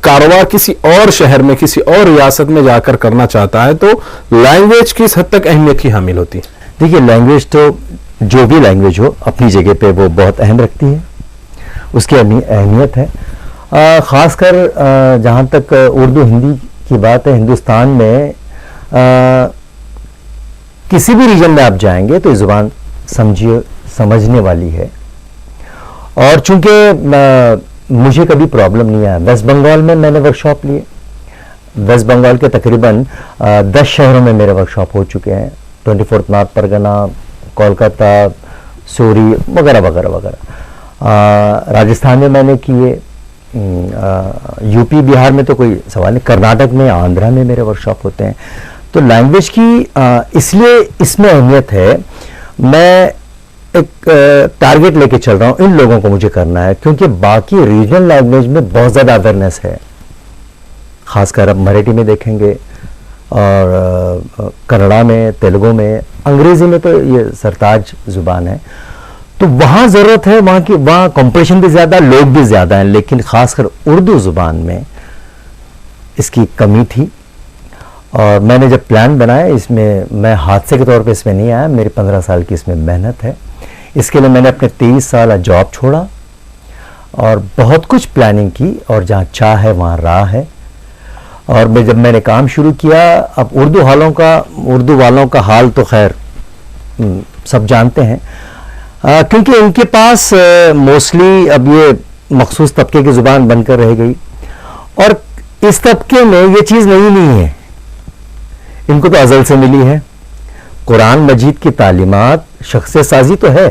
کاروبار کسی اور شہر میں کسی اور ریاست میں جا کر کرنا چاہتا ہے, تو لینگویج کس حد تک اہمیت کی حامل ہوتی ہے؟ دیکھیے لینگویج تو جو بھی لینگویج ہو اپنی جگہ پہ وہ بہت اہم رکھتی ہے, اس کی اہمیت ہے. خاص کر جہاں تک اردو ہندی کی بات ہے, ہندوستان میں کسی بھی ریجن میں آپ جائیں گے تو یہ زبان سمجھنے والی ہے. اور چونکہ مجھے کبھی پرابلم نہیں آیا, ویسٹ بنگال میں میں نے ورک شاپ لیے, ویسٹ بنگال کے تقریباً 10 شہروں میں میرے ورک شاپ ہو چکے ہیں, 24 نارتھ پرگنا, کولکتہ, سوری وغیرہ وغیرہ وغیرہ. راجستھان میں نے کیے, یو پی بہار میں تو کوئی سوال نہیں, کرناٹک میں, آندھرا میں میرے ورک شاپ ہوتے ہیں. تو لینگویج کی اس لیے اس میں اہمیت ہے. میں ایک ٹارگٹ لے کے چل رہا ہوں, ان لوگوں کو مجھے کرنا ہے, کیونکہ باقی ریجنل لینگویج میں بہت زیادہ اویئرنیس ہے. خاص کر اب مراٹھی میں دیکھیں گے, اور کنڑا میں, تیلگو میں, انگریزی میں تو یہ سرتاج زبان ہے. تو وہاں ضرورت ہے, وہاں کمپٹیشن بھی زیادہ, لوگ بھی زیادہ ہیں, لیکن خاص کر اردو زبان میں اس کی کمی تھی. اور میں نے جب پلان بنایا, اس میں حادثے کے طور پہ اس میں نہیں آیا, میری 15 سال کی اس میں محنت ہے. اس کے لیے میں نے اپنے 23 سالہ جاب چھوڑا اور بہت کچھ پلاننگ کی, اور جہاں چاہ ہے وہاں راہ ہے. اور جب میں نے کام شروع کیا, اب اردو والوں کا حال تو خیر سب جانتے ہیں, کیونکہ ان کے پاس موسٹلی اب یہ مخصوص طبقے کی زبان بن کر رہ گئی, اور اس طبقے میں یہ چیز نہیں ہے, ان کو تو ازل سے ملی ہے. قرآن مجید کی تعلیمات, شخصیت سازی تو ہے,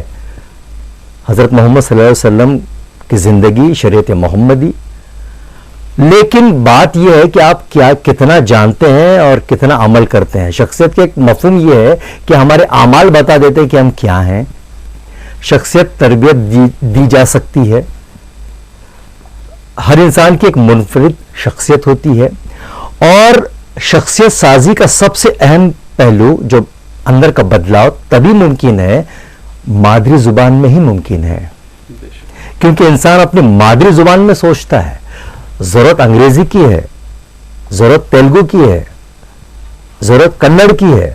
حضرت محمد صلی اللہ علیہ وسلم کی زندگی, شریعت محمدی, لیکن بات یہ ہے کہ آپ کتنا جانتے ہیں اور کتنا عمل کرتے ہیں. شخصیت کا ایک مفہوم یہ ہے کہ ہمارے اعمال بتا دیتے ہیں کہ ہم کیا ہیں. شخصیت تربیت دی جا سکتی ہے. ہر انسان کی ایک منفرد شخصیت ہوتی ہے, اور شخصیت سازی کا سب سے اہم پہلو, جو اندر کا بدلاؤ تبھی ممکن ہے مادری زبان میں ہی ممکن ہے, کیونکہ انسان اپنی مادری زبان میں سوچتا ہے. ضرورت انگریزی کی ہے, ضرورت تیلگو کی ہے, ضرورت کنڑ کی ہے.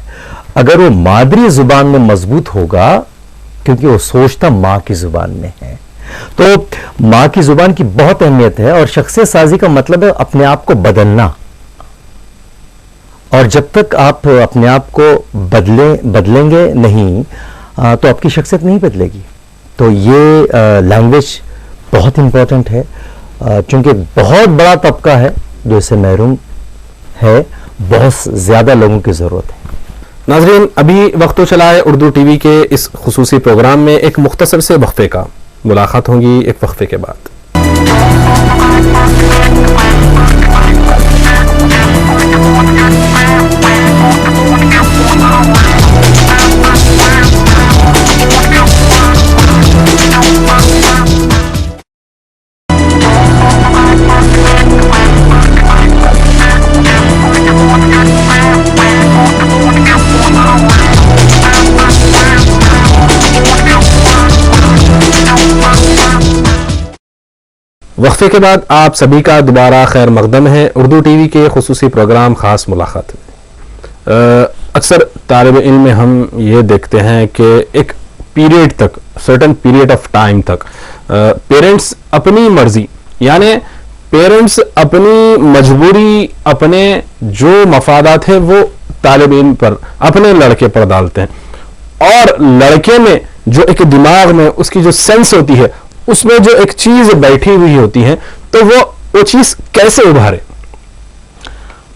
اگر وہ مادری زبان میں مضبوط ہوگا, کیونکہ وہ سوچتا ماں کی زبان میں ہے, تو ماں کی زبان کی بہت اہمیت ہے. اور شخصیت سازی کا مطلب ہے اپنے آپ کو بدلنا, اور جب تک آپ اپنے آپ کو بدلیں گے نہیں تو آپ کی شخصیت نہیں بدلے گی. تو یہ لینگویج بہت امپورٹنٹ ہے, چونکہ بہت بڑا طبقہ ہے جو اسے محروم ہے, بہت زیادہ لوگوں کی ضرورت ہے. ناظرین, ابھی وقت تو چلا ہے اردو ٹی وی کے اس خصوصی پروگرام میں ایک مختصر سے وقفے کا. ملاقات ہوگی ایک وقفے کے بعد. وقفے کے بعد آپ سبھی کا دوبارہ خیر مقدم ہے اردو ٹی وی کے خصوصی پروگرام خاص ملاقات میں. اکثر طالب علم میں ہم یہ دیکھتے ہیں کہ ایک پیریڈ تک, سرٹن پیریڈ آف ٹائم تک پیرنٹس اپنی مرضی, یعنی پیرنٹس اپنی مجبوری, اپنے جو مفادات ہیں وہ طالب علم پر, اپنے لڑکے پر ڈالتے ہیں, اور لڑکے میں جو ایک دماغ میں اس کی جو سینس ہوتی ہے, اس میں جو ایک چیز بیٹھی ہوئی ہوتی ہے, تو وہ چیز کیسے ابھارے,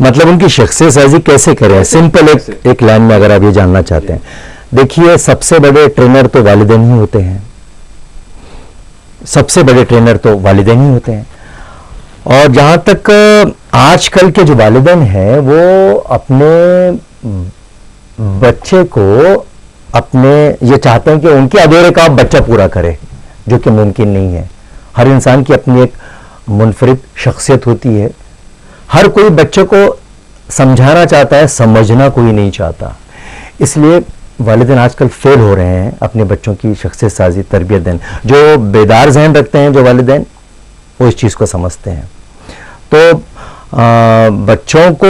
مطلب ان کی شخصیت سازی کیسے کرے. سمپل ایک لائن میں اگر آپ یہ جاننا چاہتے ہیں, دیکھیے سب سے بڑے ٹرینر تو والدین ہی ہوتے ہیں, سب سے بڑے ٹرینر تو والدین ہی ہوتے ہیں. اور جہاں تک آج کل کے جو والدین ہیں وہ اپنے بچے کو یہ چاہتے ہیں کہ ان کے ادھورے کام بچہ پورا کرے, جو کہ ممکن نہیں ہے. ہر انسان کی اپنی ایک منفرد شخصیت ہوتی ہے. ہر کوئی بچے کو سمجھانا چاہتا ہے, سمجھنا کوئی نہیں چاہتا. اس لیے والدین آج کل فیل ہو رہے ہیں اپنے بچوں کی شخصیت سازی, تربیت دینا. جو بیدار ذہن رکھتے ہیں جو والدین, وہ اس چیز کو سمجھتے ہیں. تو بچوں کو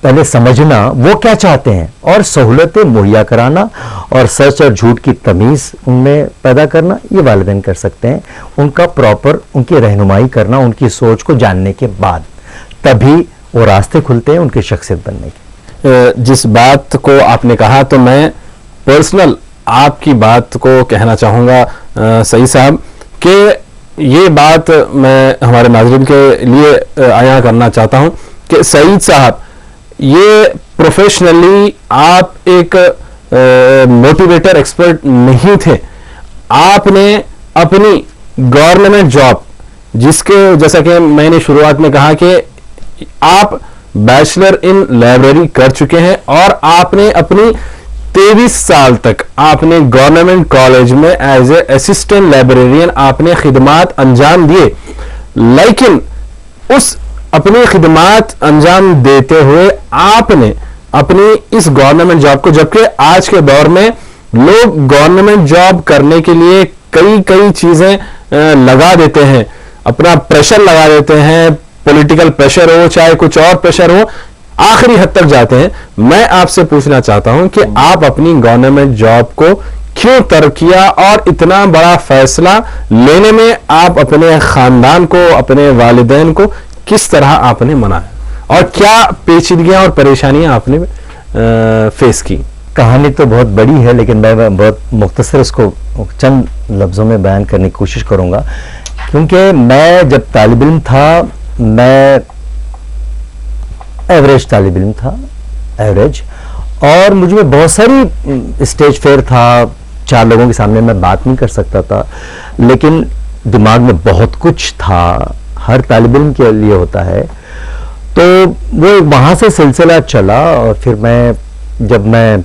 پہلے سمجھنا وہ کیا چاہتے ہیں اور سہولتیں مہیا کرانا اور سچ اور جھوٹ کی تمیز ان میں پیدا کرنا یہ والدین کر سکتے ہیں. ان کا پراپر ان کی رہنمائی کرنا ان کی سوچ کو جاننے کے بعد تبھی وہ راستے کھلتے ہیں ان کی شخصیت بننے کے. جس بات کو آپ نے کہا تو میں پرسنل آپ کی بات کو کہنا چاہوں گا سعید صاحب کہ یہ بات میں ہمارے ناظرین کے لیے عیاں کرنا چاہتا ہوں کہ سعید صاحب یہ پروفیشنلی آپ ایک موٹیویٹر ایکسپرٹ نہیں تھے. آپ نے اپنی گورنمنٹ جاب جس کے جیسا کہ میں نے شروعات میں کہا کہ آپ بیچلر ان لائبریری کر چکے ہیں اور آپ نے اپنی 23 سال تک آپ نے گورنمنٹ کالج میں ایز اے اسسٹنٹ لائبریرین آپ نے خدمات انجام دیے. لیکن اس اپنی خدمات انجام دیتے ہوئے آپ نے اپنی اس گورنمنٹ جاب کو, جبکہ آج کے دور میں لوگ گورنمنٹ جاب کرنے کے لیے کئی چیزیں لگا دیتے ہیں, اپنا پریشر لگا دیتے ہیں, پولیٹیکل پریشر ہو چاہے کچھ اور پریشر ہو, آخری حد تک جاتے ہیں. میں آپ سے پوچھنا چاہتا ہوں کہ آپ اپنی گورنمنٹ جاب کو کیوں ترک کیا اور اتنا بڑا فیصلہ لینے میں آپ اپنے خاندان کو, اپنے والدین کو کس طرح آپ نے منایا اور کیا پیچیدگیاں اور پریشانیاں آپ نے فیس کی؟ کہانی تو بہت بڑی ہے لیکن میں بہت مختصر اس کو چند لفظوں میں بیان کرنے کی کوشش کروں گا. کیونکہ میں جب طالب علم تھا, میں ایوریج طالب علم تھا, ایوریج, اور مجھ میں بہت ساری اسٹیج فیئر تھا, 4 لوگوں کے سامنے میں بات نہیں کر سکتا تھا, لیکن دماغ میں بہت کچھ تھا, ہر طالب علم کے لیے ہوتا ہے. تو وہ وہاں سے سلسلہ چلا اور پھر جب میں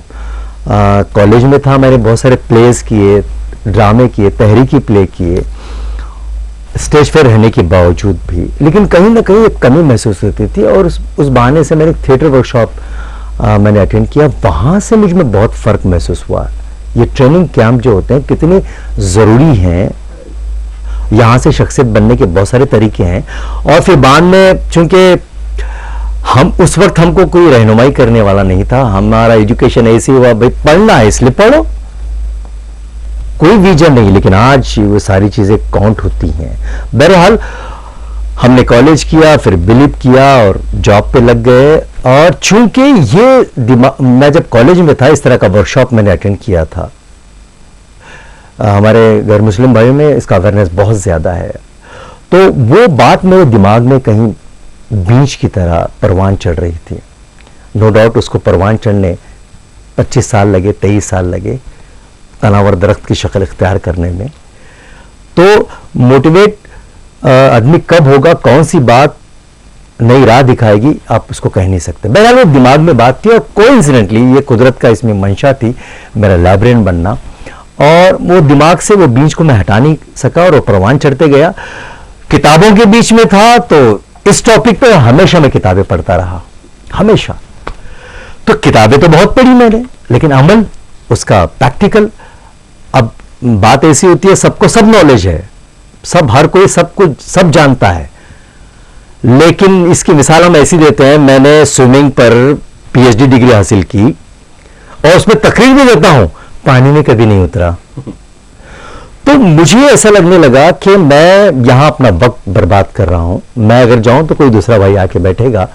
کالج میں تھا میں نے بہت سارے پلیز کیے, ڈرامے کیے, تحریکی پلے کیے اسٹیج پہ رہنے کے باوجود بھی, لیکن کہیں نہ کہیں ایک کمی محسوس ہوتی تھی. اور اس بہانے سے میں نے ایک تھیٹر ورکشاپ میں نے اٹینڈ کیا, وہاں سے مجھ میں بہت فرق محسوس ہوا. یہ ٹریننگ کیمپ جو ہوتے ہیں کتنے ضروری ہیں, یہاں سے شخصیت بننے کے بہت سارے طریقے ہیں. اور پھر بعد میں چونکہ اس وقت ہم کو کوئی رہنمائی کرنے والا نہیں تھا, ہمارا ایجوکیشن ایسی ہوا بھائی پڑھنا ہے اس لیے پڑھو, کوئی ویژن نہیں, لیکن آج وہ ساری چیزیں کاؤنٹ ہوتی ہیں. بہرحال ہم نے کالج کیا, پھر بلیپ کیا اور جاب پہ لگ گئے. اور چونکہ میں جب کالج میں تھا اس طرح کا ورکشاپ میں نے اٹینڈ کیا تھا, ہمارے غیر مسلم بھائیوں میں اس کا اویئرنیس بہت زیادہ ہے, تو وہ بات میرے دماغ میں کہیں بیج کی طرح پروان چڑھ رہی تھی. نو ڈاؤٹ اس کو پروان چڑھنے 25 سال لگے, 23 سال لگے تناور درخت کی شکل اختیار کرنے میں. تو موٹیویٹ آدمی کب ہوگا, کون سی بات نئی راہ دکھائے گی, آپ اس کو کہہ نہیں سکتے. بہرحال وہ دماغ میں بات تھی اور کوئنسیڈنٹلی یہ قدرت کا اس میں منشا تھی میرا لائبریرین بننا, اور وہ دماغ سے وہ بیج کو میں ہٹا نہیں سکا اور وہ پروان چڑھتے گیا. کتابوں کے بیچ میں تھا تو اس ٹاپک پہ ہمیشہ میں کتابیں پڑھتا رہا, ہمیشہ. تو کتابیں تو بہت پڑھی میں نے, لیکن عمل اس کا پریکٹیکل. اب بات ایسی ہوتی ہے سب کو سب نالج ہے, ہر کوئی سب کچھ سب جانتا ہے, لیکن اس کی مثال ہم ایسی دیتے ہیں. میں نے سوئمنگ پر PhD ڈگری حاصل کی اور اس میں تقریر بھی دیتا ہوں, پانی میں کبھی نہیں اترا. تو مجھے ایسا لگنے لگا کہ میں یہاں اپنا وقت برباد کر رہا ہوں, میں اگر جاؤں تو کوئی دوسرا بھائی آ کے بیٹھے گا.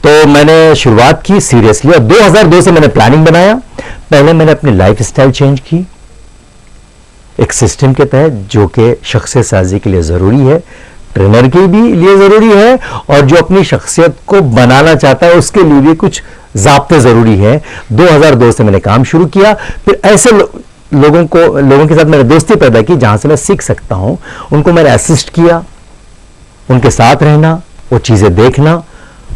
تو میں نے شروعات کی سیریسلی, اور 2002 سے میں نے پلاننگ بنایا. پہلے میں نے اپنی لائف سٹائل چینج کی ایک سسٹم کے تحت جو کہ شخصیت سازی کے لیے ضروری ہے, ٹرینر کے بھی لیے ضروری ہے, اور جو اپنی شخصیت کو بنانا چاہتا ہے اس کے لیے بھی کچھ ضابطے ضروری ہیں. 2002 سے میں نے کام شروع کیا. پھر ایسے لوگوں کے ساتھ میں نے دوستی پیدا کی جہاں سے میں سیکھ سکتا ہوں, ان کو میں نے اسسٹ کیا, ان کے ساتھ رہنا, وہ چیزیں دیکھنا,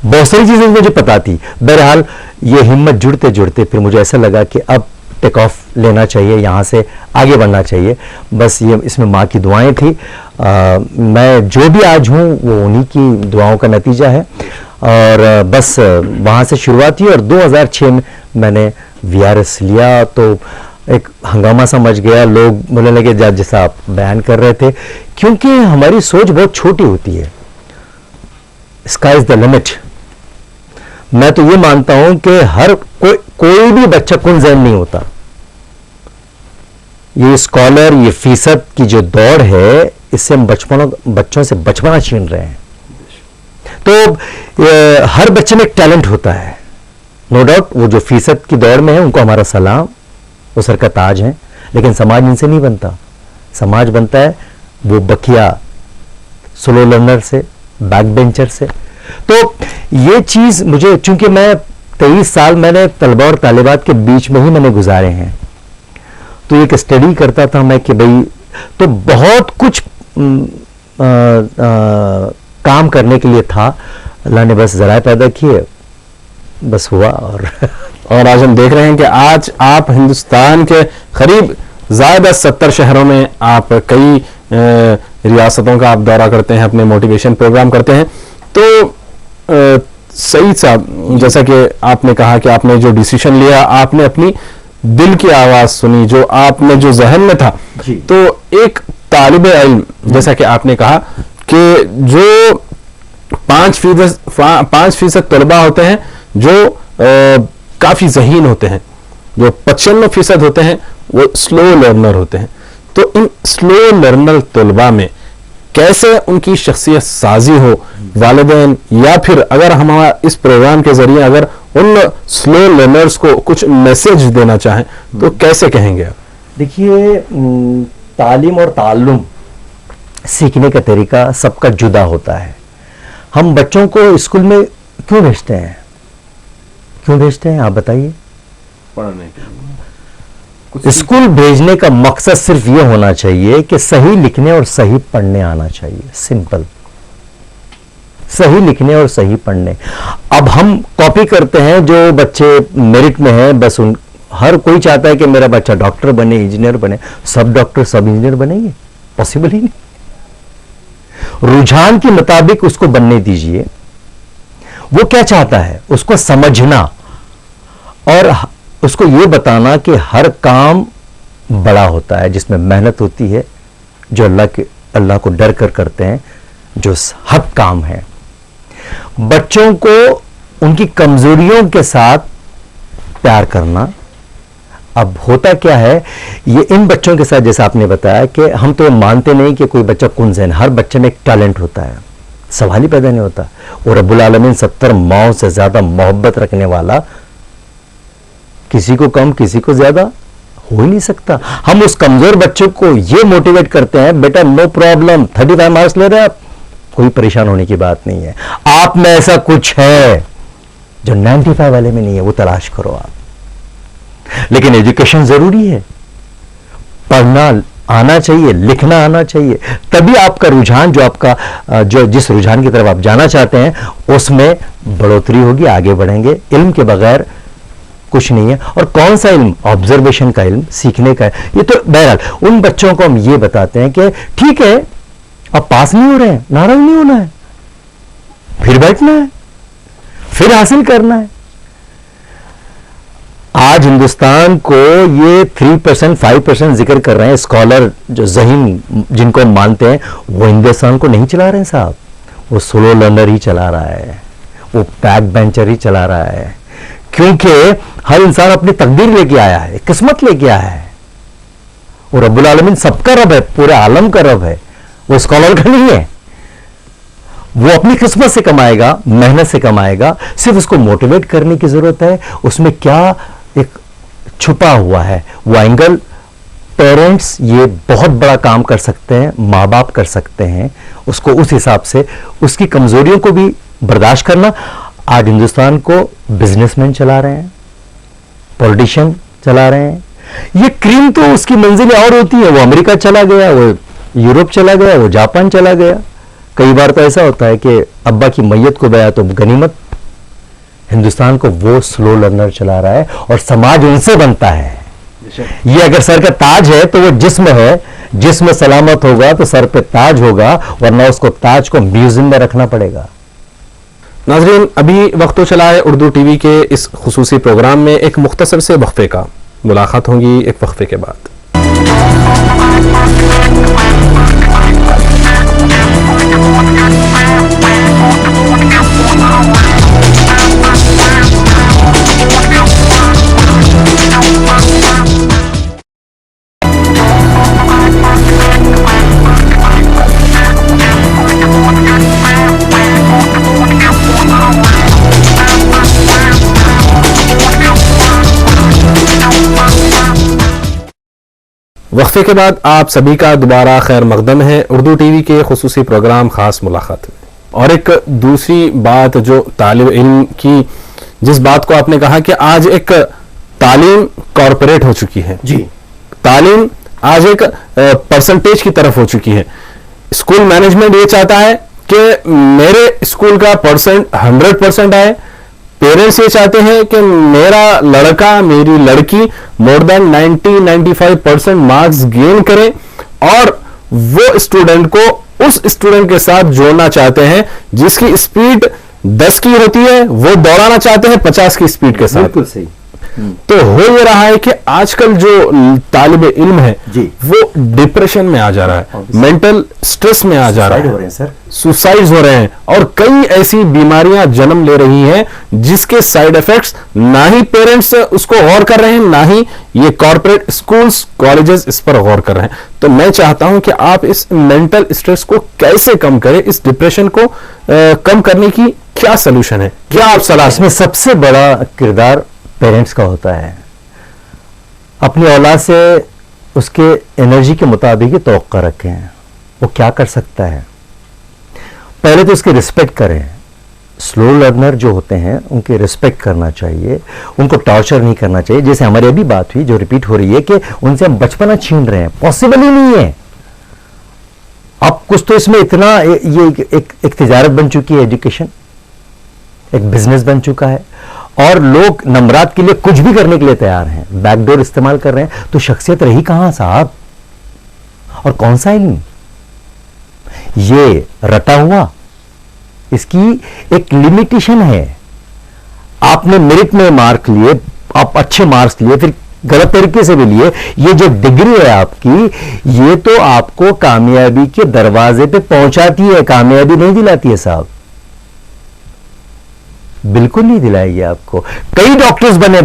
بہت ساری چیزیں مجھے پتا تھی. بہرحال یہ ہمت جڑتے جڑتے پھر مجھے ایسا لگا کہ اب ٹیک آف لینا چاہیے, یہاں سے آگے بڑھنا چاہیے. بس یہ اس میں ماں کی دعائیں تھی. میں جو بھی آج ہوں وہ انہی کی دعاؤں کا نتیجہ ہے. اور بس وہاں سے شروعات ہوئی, اور 2006 میں میں نے VRS لیا تو ایک ہنگامہ سمجھ گیا. لوگ بولنے لگے جیسا آپ بیان کر رہے تھے, کیونکہ ہماری سوچ بہت چھوٹی ہوتی ہے. Sky is the limit. میں تو یہ مانتا ہوں کہ ہر کوئی بھی بچہ کن ذہن نہیں ہوتا. یہ اسکالر، یہ فیصد کی جو دوڑ ہے، اس سے ہم بچوں سے بچپنا چھین رہے ہیں. تو ہر بچے میں ایک ٹیلنٹ ہوتا ہے، نو ڈاؤٹ. وہ جو فیصد کی دوڑ میں ہے ان کو ہمارا سلام، وہ سر کا تاج ہیں. لیکن سماج ان سے نہیں بنتا. سماج بنتا ہے وہ بکیا سلو لرنر سے، بیک بینچر سے. تو یہ چیز مجھے، چونکہ میں 23 سال میں نے طلبہ اور طالبات کے بیچ میں ہی میں نے گزارے ہیں، تو ایک اسٹڈی کرتا تھا میں کہ بھئی تو بہت کچھ کام کرنے کے لیے تھا. اللہ نے بس ذرائع پیدا کیے، بس ہوا. اور آج ہم دیکھ رہے ہیں کہ آج آپ ہندوستان کے قریب زائد 70 شہروں میں آپ کئی ریاستوں کا آپ دورہ کرتے ہیں، اپنے موٹیویشن پروگرام کرتے ہیں. تو سعید صاحب، جیسا کہ آپ نے کہا کہ آپ نے جو ڈیسیشن لیا، آپ نے اپنی دل کی آواز سنی، جو آپ نے جو ذہن میں تھا. تو ایک طالب علم، جیسا کہ آپ نے کہا کہ جو 5% طلبہ ہوتے ہیں جو کافی ذہین ہوتے ہیں، جو 95% ہوتے ہیں وہ سلو لرنر ہوتے ہیں. تو ان سلو لرنر طلبہ میں کیسے ان کی شخصیت سازی ہو، والدین یا پھر اگر ہم اس پروگرام کے ذریعے اگر ان سلو لرنرز کو کچھ میسج دینا چاہیں تو کیسے کہیں گے آپ؟ دیکھیے، تعلیم اور تعلم سیکھنے کا طریقہ سب کا جدا ہوتا ہے. ہم بچوں کو اسکول میں کیوں بھیجتے ہیں؟ آپ بتائیے. پڑھنے. اسکول بھیجنے کا مقصد صرف یہ ہونا چاہیے کہ صحیح لکھنے اور صحیح پڑھنے آنا چاہیے. سمپل. صحیح لکھنے اور صحیح پڑھنے. اب ہم کاپی کرتے ہیں جو بچے میرٹ میں ہیں، بس ہر کوئی چاہتا ہے کہ میرا بچہ ڈاکٹر بنے، انجینئر بنے. سب ڈاکٹر سب انجینئر بنیں گے؟ پاسبل ہی نہیں. رجحان کے مطابق اس کو بننے دیجئے. وہ کیا چاہتا ہے اس کو سمجھنا اور اس کو یہ بتانا کہ ہر کام بڑا ہوتا ہے جس میں محنت ہوتی ہے، جو اللہ کو ڈر کر کرتے ہیں، جو حق کام ہے. بچوں کو ان کی کمزوریوں کے ساتھ پیار کرنا. اب ہوتا کیا ہے، یہ ان بچوں کے ساتھ جیسا آپ نے بتایا کہ ہم تو مانتے نہیں کہ کوئی بچہ کن ذہن. ہر بچے میں ایک ٹیلنٹ ہوتا ہے، سوال ہی پیدا نہیں ہوتا. اور رب العالمین 70 ماؤں سے زیادہ محبت رکھنے والا کسی کو کم کسی کو زیادہ ہو ہی نہیں سکتا. ہم اس کمزور بچے کو یہ موٹیویٹ کرتے ہیں، بیٹا نو پرابلم، 35 مارکس لے رہے ہیں آپ، کوئی پریشان ہونے کی بات نہیں ہے. آپ میں ایسا کچھ ہے جو 95 والے میں نہیں ہے، وہ تلاش کرو آپ. لیکن ایجوکیشن ضروری ہے. پڑھنا آنا چاہیے، لکھنا آنا چاہیے، تبھی آپ کا رجحان جو آپ کا جس رجحان کی طرف آپ جانا چاہتے ہیں اس میں بڑھوتری ہوگی، آگے بڑھیں گے. علم کے بغیر کچھ نہیں ہے. اور کون سا علم؟ آبزرویشن کا علم، سیکھنے کا ہے. یہ تو بہرحال ان بچوں کو ہم یہ بتاتے ہیں کہ ٹھیک ہے اب پاس نہیں ہو رہے ہیں، ناراض نہیں ہونا ہے، پھر بیٹھنا ہے، پھر حاصل کرنا ہے. آج ہندوستان کو یہ 3% 5% ذکر کر رہے ہیں اسکالر جو ذہین جن کو ہم مانتے ہیں، وہ ہندوستان کو نہیں چلا رہے ہیں صاحب. وہ سلو لرنر ہی چلا رہا ہے، وہ بیک بینچر ہی چلا رہا ہے. کیونکہ ہر انسان اپنی تقدیر لے کے آیا ہے، قسمت لے کے آیا ہے. وہ رب العالمین سب کا رب ہے، پورے عالم کا رب ہے، وہ اسکالر کا نہیں ہے. وہ اپنی قسمت سے کمائے گا، محنت سے کمائے گا. صرف اس کو موٹیویٹ کرنے کی ضرورت ہے. اس میں کیا ایک چھپا ہوا ہے وہ اینگل. پیرنٹس یہ بہت بڑا کام کر سکتے ہیں، ماں باپ کر سکتے ہیں. اس کو اس حساب سے اس کی کمزوریوں کو بھی برداشت کرنا. آج ہندوستان کو بزنس مین چلا رہے ہیں، پولیٹیشین چلا رہے ہیں. یہ کریم تو اس کی منزلیں اور ہوتی ہیں. وہ امریکہ چلا گیا، وہ یورپ چلا گیا، وہ جاپان چلا گیا. کئی بار تو ایسا ہوتا ہے کہ ابا کی میت کو بیا تو غنیمت. ہندوستان کو وہ سلو لرنر چلا رہا ہے اور سماج ان سے بنتا ہے. یہ اگر سر کا تاج ہے تو وہ جسم ہے، جسم سلامت ہوگا تو سر پہ تاج ہوگا، ورنہ اس کو تاج کو میوزیم میں رکھنا پڑے گا. ناظرین، ابھی وقت تو چلا ہے اردو ٹی وی کے اس خصوصی پروگرام میں ایک مختصر سے وقفے کا. ملاقات ہوگی ایک وقفے کے بعد. وقفے کے بعد آپ سبھی کا دوبارہ خیر مقدم ہے اردو ٹی وی کے خصوصی پروگرام خاص ملاقات میں. اور ایک دوسری بات جو طالب علم کی، جس بات کو آپ نے کہا کہ آج ایک تعلیم کارپوریٹ ہو چکی ہے، جی تعلیم آج ایک پرسنٹیج کی طرف ہو چکی ہے. اسکول مینجمنٹ یہ چاہتا ہے کہ میرے اسکول کا پرسنٹ 100% آئے. پیرنٹس یہ چاہتے ہیں کہ میرا لڑکا میری لڑکی مور دین 90-95% مارکس گین کرے، اور وہ اسٹوڈنٹ کو اس اسٹوڈنٹ کے ساتھ جوڑنا چاہتے ہیں جس کی اسپیڈ 10 کی ہوتی ہے، وہ دوڑانا چاہتے ہیں 50 کی اسپیڈ کے ساتھ. بالکل صحیح. تو ہو یہ رہا ہے کہ آج کل جو طالب علم ہے وہ ڈپریشن میں آ جا رہا ہے، مینٹل سٹریس میں آ جا رہا ہے، سوسائڈز ہو رہے ہیں، اور کئی ایسی بیماریاں جنم لے رہی ہیں جس کے سائیڈ ایفیکٹس نہ ہی پیرنٹس اس کو غور کر رہے ہیں، نہ ہی یہ کارپوریٹ اسکولز کالجز اس پر غور کر رہے ہیں. تو میں چاہتا ہوں کہ آپ اس مینٹل سٹریس کو کیسے کم کریں، اس ڈپریشن کو کم کرنے کی کیا سلوشن ہے، کیا آپ صلاح؟ اس میں سب سے بڑا کردار پیرنٹس کا ہوتا ہے. اپنی اولاد سے اس کے انرجی کے مطابق ہی توقع رکھیں. وہ کیا کر سکتا ہے، پہلے تو اس کی رسپیکٹ کریں. سلو لرنر جو ہوتے ہیں ان کی رسپیکٹ کرنا چاہیے، ان کو ٹارچر نہیں کرنا چاہیے. جیسے ہماری ابھی بات ہوئی جو ریپیٹ ہو رہی ہے کہ ان سے ہم بچپنا چھین رہے ہیں، پاسبل ہی نہیں ہے. اب کچھ تو اس میں اتنا یہ ایک تجارت بن چکی ہے، ایجوکیشن ایک بزنس بن چکا ہے، اور لوگ نمرات کے لیے کچھ بھی کرنے کے لیے تیار ہیں، بیک ڈور استعمال کر رہے ہیں. تو شخصیت رہی کہاں صاحب؟ اور کون سا علم یہ رٹا ہوا؟ اس کی ایک لمیٹیشن ہے. آپ نے میرٹ میں مارک لیے، آپ اچھے مارکس لیے، پھر غلط طریقے سے بھی لیے، یہ جو ڈگری ہے آپ کی، یہ تو آپ کو کامیابی کے دروازے پہ پہنچاتی ہے، کامیابی نہیں دلاتی ہے صاحب، بالکل نہیں دلائے گی آپ کو. کئی ڈاکٹرز بنے،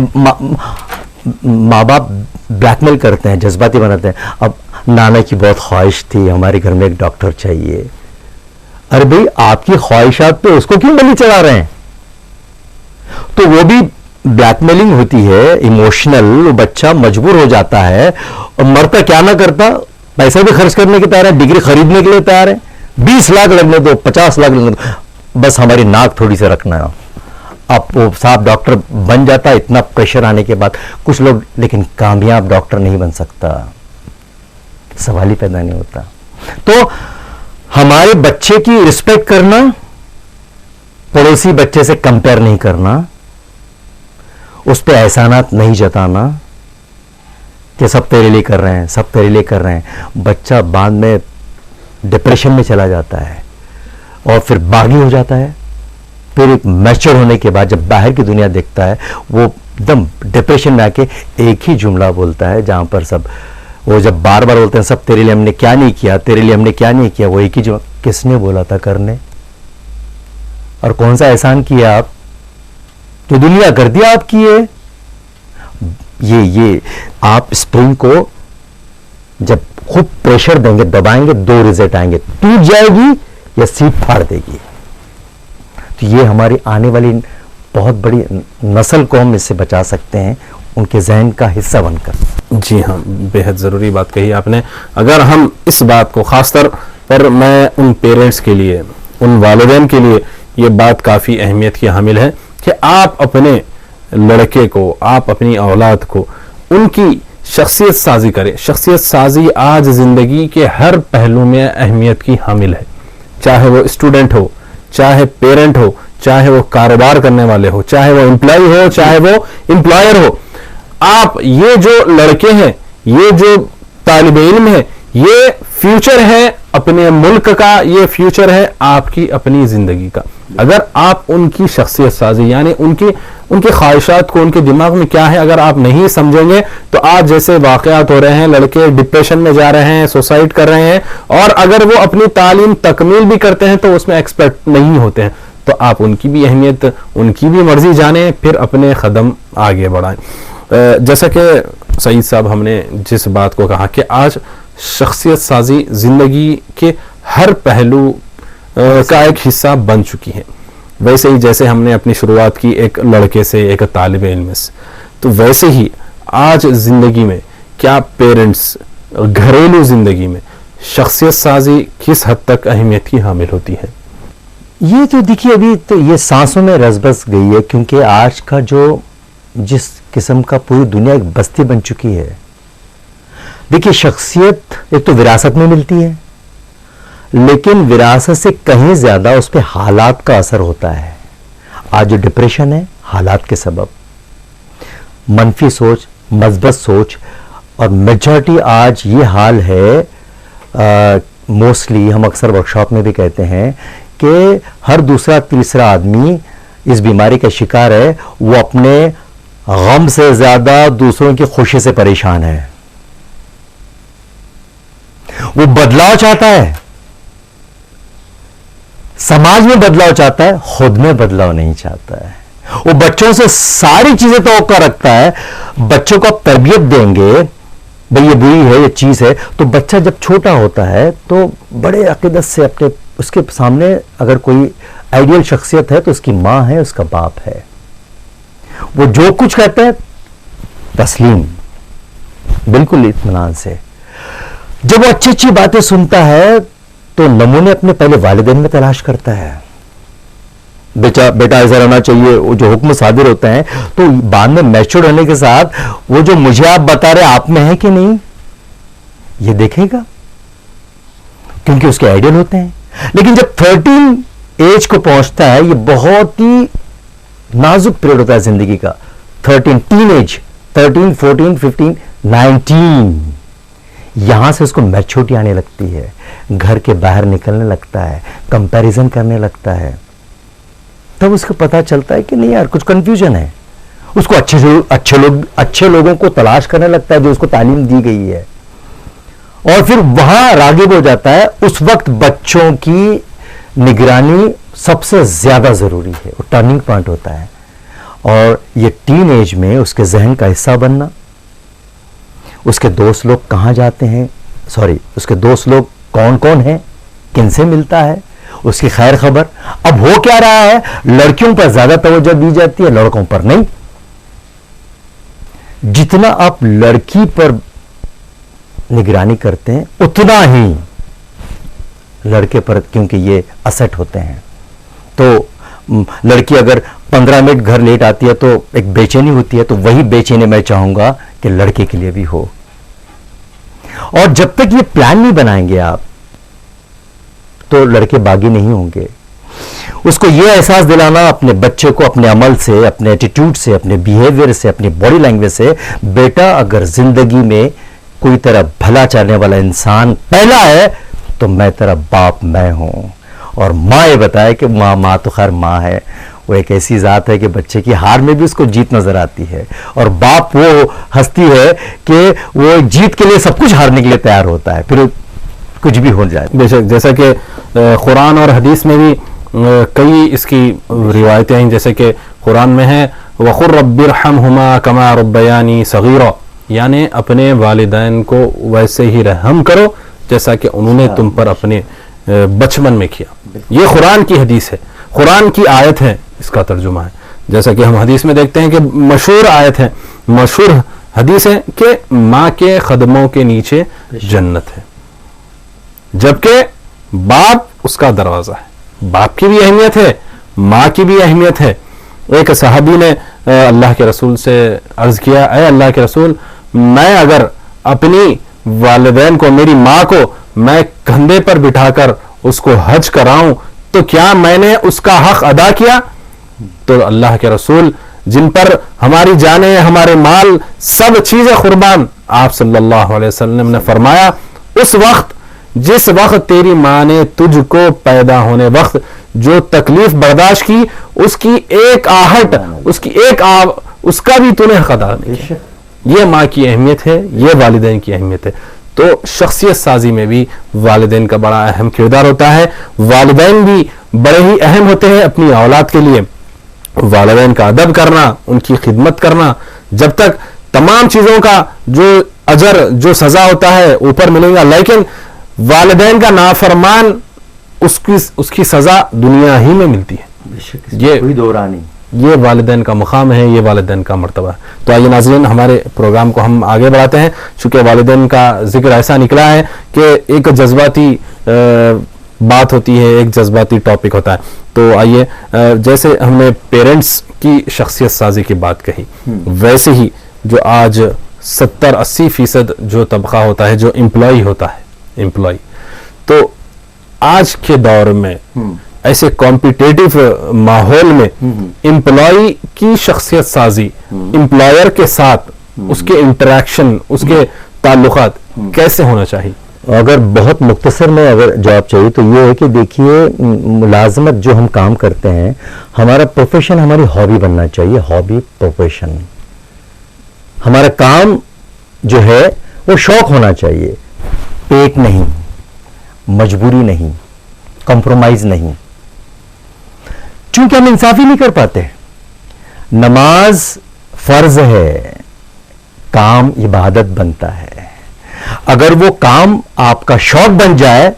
ماں باپ بلیک میل کرتے ہیں، جذباتی بناتے ہیں. اب نانا کی بہت خواہش تھی ہمارے گھر میں ایک ڈاکٹر چاہیے. ارے بھائی آپ کی خواہشات پہ اس کو کیوں بلی چڑھا رہے ہیں؟ تو وہ بھی بلیک میلنگ ہوتی ہے، ایموشنل. بچہ مجبور ہو جاتا ہے، اور مرتا کیا نہ کرتا، پیسے بھی خرچ کرنے کے تیار ہے، ڈگری خریدنے کے لیے تیار ہے. 20 لاکھ لگنے دو، 50 لاکھ لگنے دو، بس ہماری ناک تھوڑی سے رکھنا ہے. اب وہ صاحب ڈاکٹر بن جاتا ہے اتنا پریشر آنے کے بعد. کچھ لوگ لیکن کامیاب ڈاکٹر نہیں بن سکتا، سوال ہی پیدا نہیں ہوتا. تو ہمارے بچے کی رسپیکٹ کرنا، پڑوسی بچے سے کمپیئر نہیں کرنا، اس پہ احسانات نہیں جتانا کہ سب تیرے لیے کر رہے ہیں، سب تیرے لیے کر رہے ہیں. بچہ بعد میں ڈپریشن میں چلا جاتا ہے اور پھر باغی ہو جاتا ہے. پھر ایک میچور ہونے کے بعد جب باہر کی دنیا دیکھتا ہے، وہ ایک دم ڈپریشن میں آ کے ایک ہی جملہ بولتا ہے، جہاں پر سب وہ جب بار بار بولتے ہیں سب تیرے لیے ہم نے کیا نہیں کیا، تیرے لیے ہم نے کیا نہیں کیا، وہ ایک ہی جملہ، کس نے بولا تھا کرنے، اور کون سا احسان کیا آپ تو دنیا کر دیا آپ کی. یہ آپ اسپرنگ کو جب خوب پریشر دیں گے، دبائیں گے، 2 رزلٹ آئیں گے، ٹوٹ جائے گی یا سیٹ پھاڑ دے گی. تو یہ ہماری آنے والی بہت بڑی نسل کو ہم اس سے بچا سکتے ہیں، ان کے ذہن کا حصہ بن کر. جی ہاں، بہت ضروری بات کہی آپ نے. اگر ہم اس بات کو خاص طور پر میں ان پیرنٹس کے لیے، ان والدین کے لیے یہ بات کافی اہمیت کی حامل ہے کہ آپ اپنے لڑکے کو، آپ اپنی اولاد کو ان کی شخصیت سازی کریں. شخصیت سازی آج زندگی کے ہر پہلو میں اہمیت کی حامل ہے، چاہے وہ اسٹوڈنٹ ہو، چاہے پیرنٹ ہو، چاہے وہ کاروبار کرنے والے ہو، چاہے وہ امپلائی ہو، چاہے وہ امپلائر ہو. آپ یہ جو لڑکے ہیں، یہ جو طالب علم ہیں، یہ فیوچر ہے اپنے ملک کا، یہ فیوچر ہے آپ کی اپنی زندگی کا. اگر آپ ان کی شخصیت سازی، یعنی ان کی خواہشات کو، ان کے دماغ میں کیا ہے، اگر آپ نہیں سمجھیں گے تو آج جیسے واقعات ہو رہے ہیں، لڑکے ڈپریشن میں جا رہے ہیں، سوسائڈ کر رہے ہیں، اور اگر وہ اپنی تعلیم تکمیل بھی کرتے ہیں تو اس میں ایکسپرٹ نہیں ہوتے ہیں. تو آپ ان کی بھی اہمیت، ان کی بھی مرضی جانیں، پھر اپنے قدم آگے بڑھائیں. جیسا کہ سعید صاحب ہم نے جس بات کو کہا کہ آج شخصیت سازی زندگی کے ہر پہلو کا ایک حصہ بن چکی ہے. ویسے ہی جیسے ہم نے اپنی شروعات کی ایک لڑکے سے، ایک طالب علم سے، تو ویسے ہی آج زندگی میں کیا پیرنٹس گھریلو زندگی میں شخصیت سازی کس حد تک اہمیت کی حامل ہوتی ہے؟ یہ تو دیکھیے ابھی تو یہ سانسوں میں رس بس گئی ہے، کیونکہ آج کا جو جس قسم کا پوری دنیا ایک بستی بن چکی ہے. دیکھیے شخصیت ایک تو وراثت میں ملتی ہے، لیکن وراثت سے کہیں زیادہ اس پہ حالات کا اثر ہوتا ہے. آج جو ڈپریشن ہے حالات کے سبب، منفی سوچ، مثبت سوچ، اور میجورٹی آج یہ حال ہے. موسٹلی ہم اکثر ورکشاپ میں بھی کہتے ہیں کہ ہر دوسرا تیسرا آدمی اس بیماری کا شکار ہے، وہ اپنے غم سے زیادہ دوسروں کی خوشی سے پریشان ہے. وہ بدلاؤ چاہتا ہے، سماج میں بدلاؤ چاہتا ہے، خود میں بدلاؤ نہیں چاہتا ہے. وہ بچوں سے ساری چیزیں توقع رکھتا ہے. بچوں کو آپ تربیت دیں گے بھئی یہ بری ہے، یہ چیز ہے، تو بچہ جب چھوٹا ہوتا ہے تو بڑے عقیدت سے اپنے اس کے سامنے اگر کوئی آئیڈیل شخصیت ہے تو اس کی ماں ہے، اس کا باپ ہے. وہ جو کچھ کہتا ہے تسلیم، بالکل اطمینان سے. جب وہ اچھی اچھی باتیں سنتا ہے تو نمونے اپنے پہلے والدین میں تلاش کرتا ہے. بیٹا ایسا رہنا چاہیے، وہ جو حکم صادر ہوتے ہیں تو بعد میں میچور ہونے کے ساتھ وہ جو مجھے آپ بتا رہے آپ میں ہے کہ نہیں یہ دیکھے گا، کیونکہ اس کے آئیڈیل ہوتے ہیں. لیکن جب 13 ایج کو پہنچتا ہے، یہ بہت ہی نازک پیریڈ ہوتا ہے زندگی کا. 13 ٹین ایج، 13 14 15 19، یہاں سے اس کو میچورٹی آنے لگتی ہے، گھر کے باہر نکلنے لگتا ہے، کمپیریزن کرنے لگتا ہے. تب اس کو پتا چلتا ہے کہ نہیں یار کچھ کنفیوژن ہے. اس کو اچھے لوگوں کو تلاش کرنے لگتا ہے جو اس کو تعلیم دی گئی ہے، اور پھر وہاں راغب ہو جاتا ہے. اس وقت بچوں کی نگرانی سب سے زیادہ ضروری ہے، وہ ٹرننگ پوائنٹ ہوتا ہے. اور یہ ٹین ایج میں اس کے ذہن کا حصہ بننا، اس کے دوست لوگ کہاں جاتے ہیں، اس کے دوست لوگ کون کون ہیں، کن سے ملتا ہے، اس کی خیر خبر. اب ہو کیا رہا ہے، لڑکیوں پر زیادہ توجہ دی جاتی ہے، لڑکوں پر نہیں. جتنا آپ لڑکی پر نگرانی کرتے ہیں اتنا ہی لڑکے پر، کیونکہ یہ اسٹ ہوتے ہیں. تو لڑکی اگر 15 منٹ گھر لیٹ آتی ہے تو ایک بے چینی ہوتی ہے، تو وہی بے چینی میں چاہوں گا کہ لڑکے کے لیے بھی ہو. اور جب تک یہ پلان نہیں بنائیں گے آپ تو لڑکے باغی نہیں ہوں گے. اس کو یہ احساس دلانا اپنے بچے کو، اپنے عمل سے، اپنے ایٹیٹیوڈ سے، اپنے بیہیویئر سے، اپنی باڈی لینگویج سے، بیٹا اگر زندگی میں کوئی طرح بھلا چاہنے والا انسان پہلا ہے تو میں تیرا باپ میں ہوں. اور ماں یہ بتائے کہ ماں تو خیر ماں ہے، وہ ایک ایسی ذات ہے کہ بچے کی ہار میں بھی اس کو جیت نظر آتی ہے. اور باپ وہ ہستی ہے کہ وہ جیت کے لیے سب کچھ ہارنے کے لیے تیار ہوتا ہے، پھر کچھ بھی ہو جائے. بے شک، جیسا کہ قرآن اور حدیث میں بھی کئی اس کی روایتیں ہیں، جیسے کہ قرآن میں ہے وَقُلْ رَبِّ ارْحَمْهُمَا كَمَا رَبَّيَانِي صَغِيرًا، یعنی اپنے والدین کو ویسے ہی رحم کرو جیسا کہ انہوں نے تم پر اپنے بچپن میں کیا. یہ قرآن کی حدیث ہے، قرآن کی آیت ہے، اس کا ترجمہ ہے. جیسا کہ ہم حدیث میں دیکھتے ہیں کہ مشہور آیت ہے، مشہور حدیث ہے کہ ماں کے قدموں کے نیچے جنت ہے، جبکہ باپ اس کا دروازہ ہے. باپ کی بھی اہمیت ہے، ماں کی بھی اہمیت ہے. ایک صحابی نے اللہ کے رسول سے عرض کیا، اے اللہ کے رسول، میں اگر اپنی والدین کو، میری ماں کو میں کندھے پر بٹھا کر اس کو حج کراؤں تو کیا میں نے اس کا حق ادا کیا؟ تو اللہ کے رسول، جن پر ہماری جانیں، ہمارے مال، سب چیزیں قربان، آپ صلی اللہ علیہ وسلم نے فرمایا اس وقت جس وقت تیری ماں نے تجھ کو پیدا ہونے وقت جو تکلیف برداشت کی، اس کی ایک آہٹ، اس کی ایک اس کا بھی تو نے حق ادا نہیں کیا. یہ ماں کی اہمیت ہے، یہ والدین کی اہمیت ہے. تو شخصیت سازی میں بھی والدین کا بڑا اہم کردار ہوتا ہے. والدین بھی بڑے ہی اہم ہوتے ہیں اپنی اولاد کے لیے. والدین کا ادب کرنا، ان کی خدمت کرنا، جب تک تمام چیزوں کا جو اجر، جو سزا ہوتا ہے اوپر ملے گا، لیکن والدین کا نافرمان اس کی سزا دنیا ہی میں ملتی ہے. یہ کوئی دورہ نہیں. یہ والدین کا مقام ہے, یہ والدین کا مرتبہ ہے. تو آئیے ناظرین, ہمارے پروگرام کو ہم آگے بڑھاتے ہیں. چونکہ والدین کا ذکر ایسا نکلا ہے کہ ایک جذباتی بات ہوتی ہے, ایک جذباتی ٹاپک ہوتا ہے. تو آئیے, جیسے ہم نے پیرنٹس کی شخصیت سازی کی بات کہی, ویسے ہی جو آج 70-80% جو طبقہ ہوتا ہے, جو امپلائی ہوتا ہے, امپلائی, تو آج کے دور میں ایسے کمپیٹیٹو ماحول میں امپلائی کی شخصیت سازی, امپلائر کے ساتھ اس کے انٹریکشن, اس کے تعلقات کیسے ہونا چاہیے؟ اگر بہت مختصر میں اگر جواب چاہیے تو یہ ہے کہ دیکھیے, ملازمت جو ہم کام کرتے ہیں, ہمارا پروفیشن ہماری ہابی بننا چاہیے, ہابی پروفیشن. ہمارا کام جو ہے وہ شوق ہونا چاہیے, پیٹ نہیں, مجبوری نہیں, کمپرومائز نہیں. چونکہ ہم انصافی نہیں کر پاتے. نماز فرض ہے, کام عبادت بنتا ہے. اگر وہ کام آپ کا شوق بن جائے,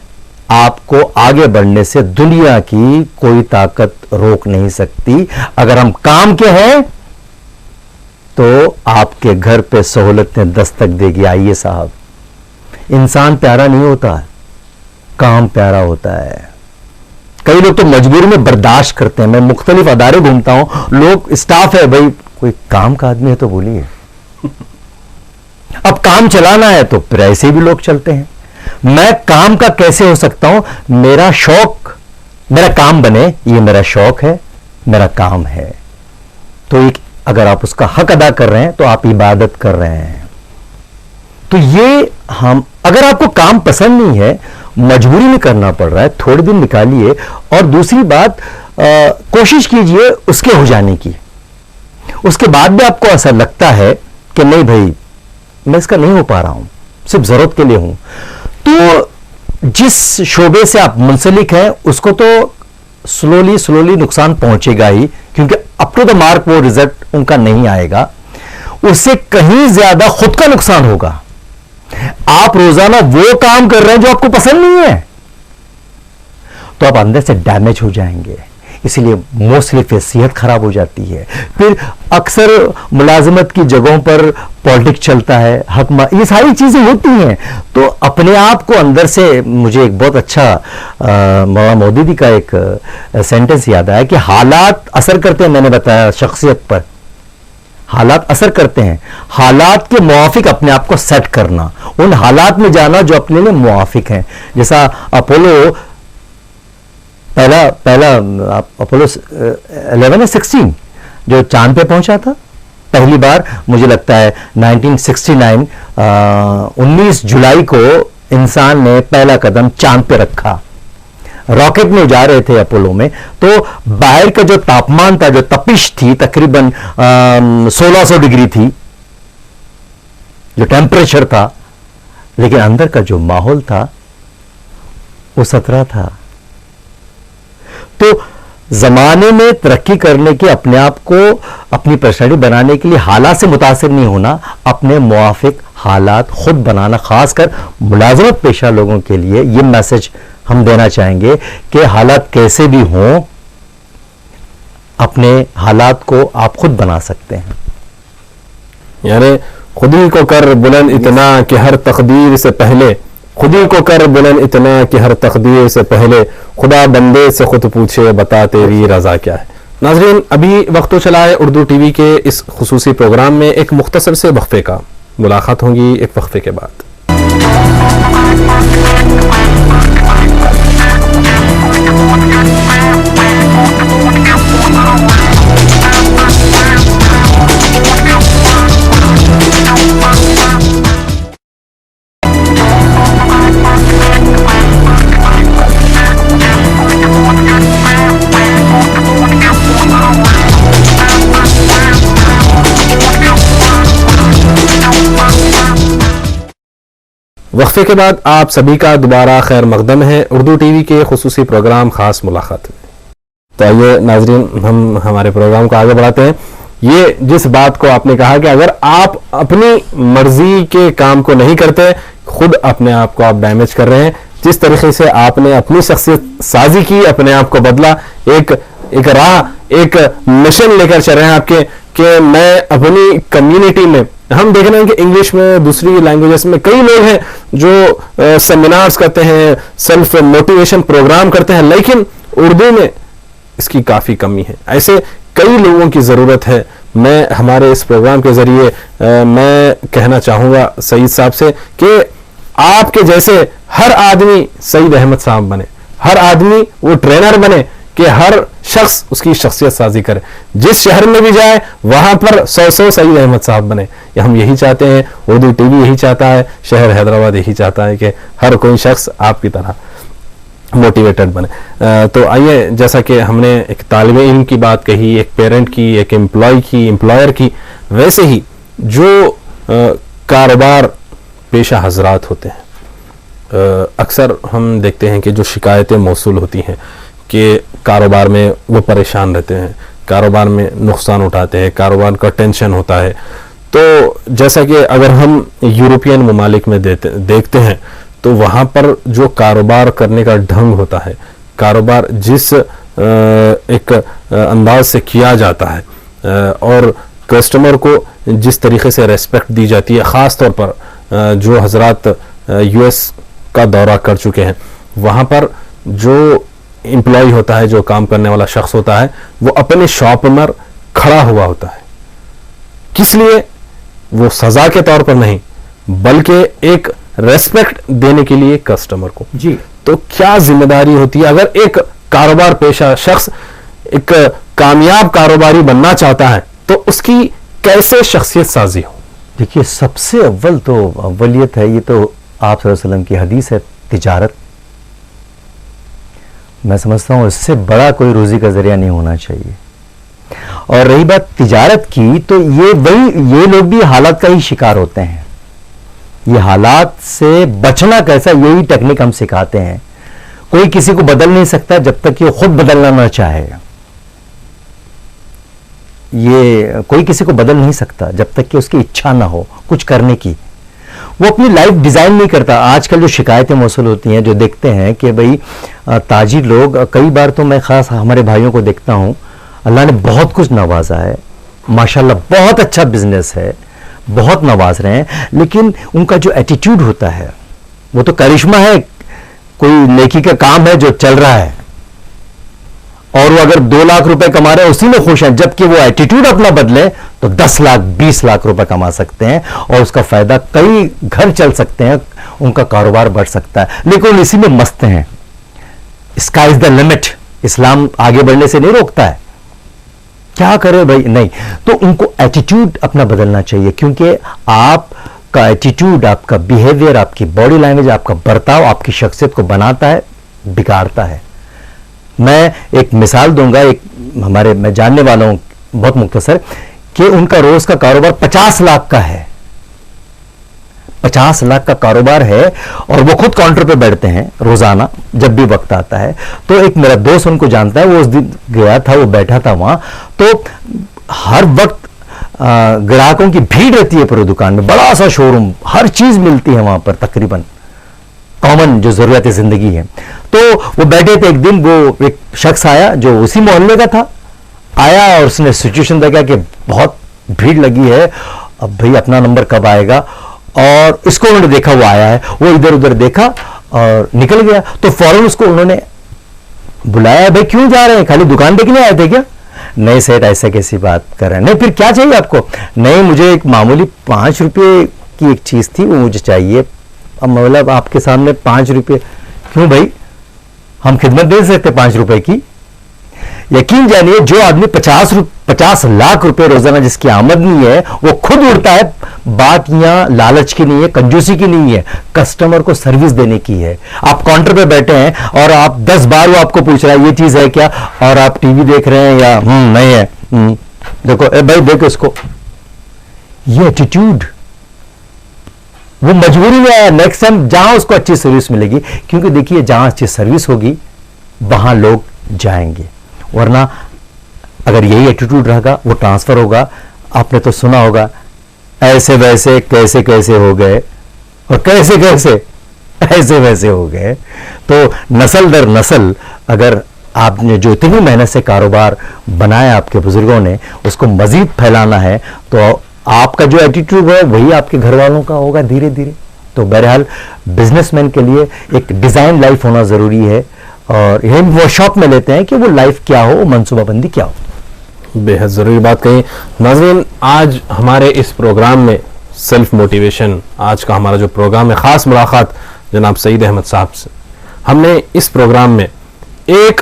آپ کو آگے بڑھنے سے دنیا کی کوئی طاقت روک نہیں سکتی. اگر ہم کام کے ہیں تو آپ کے گھر پہ سہولتیں دستک دے گی. آئیے صاحب, انسان پیارا نہیں ہوتا, کام پیارا ہوتا ہے. کئی لوگ تو مجبوری میں برداشت کرتے ہیں. میں مختلف ادارے گھومتا ہوں, لوگ اسٹاف ہے, بھائی کوئی کام کا آدمی ہے تو بولیے. اب کام چلانا ہے تو پھر ایسے بھی لوگ چلتے ہیں. میں کام کا کیسے ہو سکتا ہوں؟ میرا شوق, میرا کام بنے, یہ میرا شوق ہے, میرا کام ہے. تو ایک اگر آپ اس کا حق ادا کر رہے ہیں تو آپ عبادت کر رہے ہیں. تو یہ ہم, اگر آپ کو کام پسند نہیں ہے, مجبوری میں کرنا پڑ رہا ہے, تھوڑے دن نکالیے. اور دوسری بات, کوشش کیجئے اس کے ہو جانے کی. اس کے بعد بھی آپ کو ایسا لگتا ہے کہ نہیں بھائی میں اس کا نہیں ہو پا رہا ہوں, صرف ضرورت کے لیے ہوں, تو جس شعبے سے آپ منسلک ہیں اس کو تو سلولی نقصان پہنچے گا ہی, کیونکہ اپ ٹو دا مارک وہ رزلٹ ان کا نہیں آئے گا. اس سے کہیں زیادہ خود کا نقصان ہوگا. آپ روزانہ وہ کام کر رہے ہیں جو آپ کو پسند نہیں ہے, تو آپ اندر سے ڈیمیج ہو جائیں گے. اسی لیے موسٹلی پھر صحت خراب ہو جاتی ہے. پھر اکثر ملازمت کی جگہوں پر پالیٹکس چلتا ہے, یہ ساری چیزیں ہوتی ہیں. تو اپنے آپ کو اندر سے, مجھے ایک بہت اچھا مولانا مودودی کا ایک سینٹنس یاد آیا کہ حالات اثر کرتے ہیں. میں نے بتایا شخصیت پر حالات اثر کرتے ہیں, حالات کے موافق اپنے آپ کو سیٹ کرنا, ان حالات میں جانا جو اپنے لیے موافق ہیں. جیسا اپولو پہلا اپولو 11 یا 16 جو چاند پہ پہنچا تھا پہلی بار, مجھے لگتا ہے 1969 19 جولائی کو انسان نے پہلا قدم چاند پہ رکھا. راکٹ میں جا رہے تھے اپولو میں, تو باہر کا جو تاپمان تھا, جو تپش تھی, تقریباً 1600 ڈگری تھی جو ٹیمپریچر تھا, لیکن اندر کا جو ماحول تھا وہ 17 تھا. تو زمانے میں ترقی کرنے کے, اپنے آپ کو اپنی پرسنالٹی بنانے کے لیے حالات سے متاثر نہیں ہونا, اپنے موافق حالات خود بنانا. خاص کر ملازمت پیشہ لوگوں کے لیے یہ میسج ہم دینا چاہیں گے کہ حالات کیسے بھی ہوں, اپنے حالات کو آپ خود بنا سکتے ہیں. یعنی خودی کو کر بلند اتنا کہ ہر تقدیر سے پہلے, خودی کو کر بلند اتنا کہ ہر تقدیر سے پہلے, خدا بندے سے خود پوچھے بتا تیری رضا کیا ہے. ناظرین, ابھی وقت تو چلا ہے اردو ٹی وی کے اس خصوصی پروگرام میں ایک مختصر سے وقفے کا. ملاقات ہوگی ایک وقفے کے بعد. وقفے کے بعد آپ سبھی کا دوبارہ خیر مقدم ہے اردو ٹی وی کے خصوصی پروگرام خاص ملاقات میں. تو آئیے ناظرین, ہم ہمارے پروگرام کو آگے بڑھاتے ہیں. یہ جس بات کو آپ نے کہا کہ اگر آپ اپنی مرضی کے کام کو نہیں کرتے, خود اپنے آپ کو آپ ڈیمیج کر رہے ہیں. جس طریقے سے آپ نے اپنی شخصیت سازی کی, اپنے آپ کو بدلا, ایک راہ ایک مشن لے کر چل رہے ہیں آپ کے کہ میں اپنی کمیونٹی میں, ہم دیکھ رہے ہیں کہ انگلش میں دوسری لینگویجز میں کئی لوگ ہیں جو سیمینارز کرتے ہیں, سیلف موٹیویشن پروگرام کرتے ہیں, لیکن اردو میں اس کی کافی کمی ہے. ایسے کئی لوگوں کی ضرورت ہے. میں ہمارے اس پروگرام کے ذریعے میں کہنا چاہوں گا سعید صاحب سے کہ آپ کے جیسے ہر آدمی سعید احمد صاحب بنے, ہر آدمی وہ ٹرینر بنے کہ ہر شخص اس کی شخصیت سازی کرے. جس شہر میں بھی جائے وہاں پر 100 سعید احمد صاحب بنے. ہم یہی چاہتے ہیں, اردو ٹی وی یہی چاہتا ہے, شہر حیدرآباد یہی چاہتا ہے کہ ہر کوئی شخص آپ کی طرح موٹیویٹڈ بنے. تو آئیے, جیسا کہ ہم نے ایک طالب علم کی بات کہی, ایک پیرنٹ کی, ایک امپلائی کی, امپلائر کی, ویسے ہی جو کاروبار پیشہ حضرات ہوتے ہیں, اکثر ہم دیکھتے ہیں کہ جو شکایتیں موصول ہوتی ہیں کہ کاروبار میں وہ پریشان رہتے ہیں, کاروبار میں نقصان اٹھاتے ہیں, کاروبار کا ٹینشن ہوتا ہے. تو جیسا کہ اگر ہم یورپین ممالک میں دیکھتے ہیں تو وہاں پر جو کاروبار کرنے کا ڈھنگ ہوتا ہے, کاروبار جس ایک انداز سے کیا جاتا ہے اور کسٹمر کو جس طریقے سے ریسپیکٹ دی جاتی ہے, خاص طور پر جو حضرات یو ایس کا دورہ کر چکے ہیں, وہاں پر جو امپلائی ہوتا ہے, جو کام کرنے والا شخص ہوتا ہے, وہ اپنے شاپ پر کھڑا ہوا ہوتا ہے. کس لیے؟ وہ سزا کے طور پر نہیں بلکہ ایک ریسپیکٹ دینے کے لیے کسٹمر کو. جی, تو کیا ذمہ داری ہوتی ہے اگر ایک کاروبار پیشہ شخص ایک کامیاب کاروباری بننا چاہتا ہے تو اس کی کیسے شخصیت سازی ہو؟ دیکھیے, سب سے اول تو اولیت ہے, یہ تو آپ صلی اللہ علیہ وسلم کی حدیث ہے, تجارت. میں سمجھتا ہوں اس سے بڑا کوئی روزی کا ذریعہ نہیں ہونا چاہیے. اور رہی بات تجارت کی, تو یہ لوگ بھی حالات کا ہی شکار ہوتے ہیں. یہ حالات سے بچنا کیسا, یہی ٹیکنک ہم سکھاتے ہیں. کوئی کسی کو بدل نہیں سکتا جب تک کہ وہ خود بدلنا نہ چاہے. یہ کوئی کسی کو بدل نہیں سکتا جب تک کہ اس کی اچھا نہ ہو کچھ کرنے کی. وہ اپنی لائف ڈیزائن نہیں کرتا. آج کل جو شکایتیں موصول ہوتی ہیں, جو دیکھتے ہیں کہ بھئی تاجر لوگ, کئی بار تو میں خاص ہمارے بھائیوں کو دیکھتا ہوں, اللہ نے بہت کچھ نوازا ہے, ماشاءاللہ بہت اچھا بزنس ہے, بہت نواز رہے ہیں, لیکن ان کا جو ایٹیٹیوڈ ہوتا ہے وہ تو کرشمہ ہے, کوئی نیکی کا کام ہے جو چل رہا ہے, اور وہ اگر 2 لاکھ روپے کما رہے ہیں اسی میں خوش ہیں, جبکہ وہ ایٹیٹیوڈ اپنا بدلے تو 10 لاکھ 20 لاکھ روپے کما سکتے ہیں اور اس کا فائدہ کئی گھر چل سکتے ہیں, ان کا کاروبار بڑھ سکتا ہے, لیکن اسی میں مست ہیں. Sky is the limit. اسلام آگے بڑھنے سے نہیں روکتا ہے. کیا کرے بھائی, نہیں. تو ان کو ایٹیٹیوڈ اپنا بدلنا چاہیے, کیونکہ آپ کا ایٹیٹیوڈ, آپ کا بیہیویئر, آپ کی باڈی لینگویج, آپ کا برتاؤ آپ کی شخصیت کو بناتا ہے, بگاڑتا ہے. میں ایک مثال دوں گا, ایک ہمارے میں جاننے والا ہوں, بہت مختصر, کہ ان کا روز کا کاروبار 50 لاکھ کا ہے. 50 لاکھ کا کاروبار ہے اور وہ خود کاؤنٹر پہ بیٹھتے ہیں روزانہ جب بھی وقت آتا ہے. تو ایک میرا دوست ان کو جانتا ہے, وہ اس دن گیا تھا, وہ بیٹھا تھا وہاں, تو ہر وقت گراہکوں کی بھیڑ رہتی ہے پورے دکان میں, بڑا سا شو روم, ہر چیز ملتی ہے وہاں پر تقریباً, کامن جو ضرورت زندگی ہے. تو وہ بیٹھے تھے, ایک دن وہ ایک شخص آیا جو اسی محلے کا تھا, آیا اور اس نے سچویشن دیکھا کہ بہت بھیڑ لگی ہے, اب بھئی اپنا نمبر کب آئے گا, اور اس کو انہوں نے دیکھا وہ آیا ہے, وہ ادھر ادھر دیکھا اور نکل گیا. تو فوراً اس کو انہوں نے بلایا, بھائی کیوں جا رہے ہیں, خالی دکان دیکھنے آئے تھے کیا؟ نہیں سیٹ, ایسا کیسی بات کر رہے ہیں. نہیں پھر کیا چاہیے آپ کو؟ نہیں مجھے ایک معمولی 5 روپے کی ایک چیز تھی, وہ مجھے چاہیے. اب مطلب آپ کے سامنے 5 روپے, کیوں بھائی ہم خدمت دے سکتے 5 روپے کی؟ یقین جانیے, جو آدمی 50 لاکھ روپے روزانہ جس کی آمدنی ہے, وہ خود اڑتا ہے. بات یہاں لالچ کی نہیں ہے, کنجوسی کی نہیں ہے, کسٹمر کو سروس دینے کی ہے. آپ کاؤنٹر پہ بیٹھے ہیں اور آپ 10 بار وہ آپ کو پوچھ رہا ہے یہ چیز ہے کیا, اور آپ ٹی وی دیکھ رہے ہیں یا نہیں ہے, دیکھو بھائی دیکھو اس کو, یہ ایٹیٹیوڈ, وہ مجبوری میں آیا. نیکسٹ ٹائم جہاں اس کو اچھی سروس ملے گی, کیونکہ دیکھیے جہاں اچھی سروس ہوگی وہاں لوگ جائیں گے, ورنہ اگر یہی ایٹیٹیوڈ رہے گا وہ ٹرانسفر ہوگا. آپ نے تو سنا ہوگا ایسے ویسے کیسے کیسے ہو گئے, اور کیسے کیسے ایسے ویسے ہو گئے. تو نسل در نسل اگر آپ نے جو اتنی محنت سے کاروبار بنایا آپ کے بزرگوں نے، اس کو مزید پھیلانا ہے تو آپ کا جو ایٹیٹیوڈ ہے وہی آپ کے گھر والوں کا ہوگا دھیرے دھیرے. تو بہرحال بزنس مین کے لیے ایک ڈیزائن لائف ہونا ضروری ہے، اور یہ ورک شاپ میں لیتے ہیں کہ وہ لائف کیا ہو، منصوبہ بندی کیا ہو. بے حد ضروری بات کہی. ناظرین، آج ہمارے اس پروگرام میں سیلف موٹیویشن، آج کا ہمارا جو پروگرام ہے، خاص ملاقات جناب سعید احمد صاحب سے. ہم نے اس پروگرام میں ایک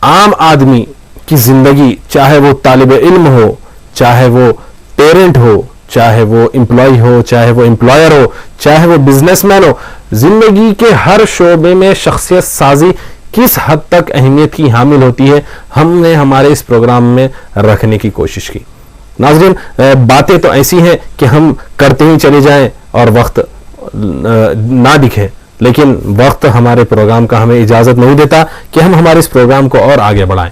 عام آدمی کی زندگی، چاہے وہ طالب علم ہو، چاہے وہ پیرنٹ ہو، چاہے وہ امپلائی ہو، چاہے وہ امپلائر ہو، چاہے وہ بزنس مین ہو، زندگی کے ہر شعبے میں شخصیت سازی کس حد تک اہمیت کی حامل ہوتی ہے، ہم نے ہمارے اس پروگرام میں رکھنے کی کوشش کی. ناظرین، باتیں تو ایسی ہیں کہ ہم کرتے ہی چلے جائیں اور وقت نہ دکھے، لیکن وقت ہمارے پروگرام کا ہمیں اجازت نہیں دیتا کہ ہم ہمارے اس پروگرام کو اور آگے بڑھائیں.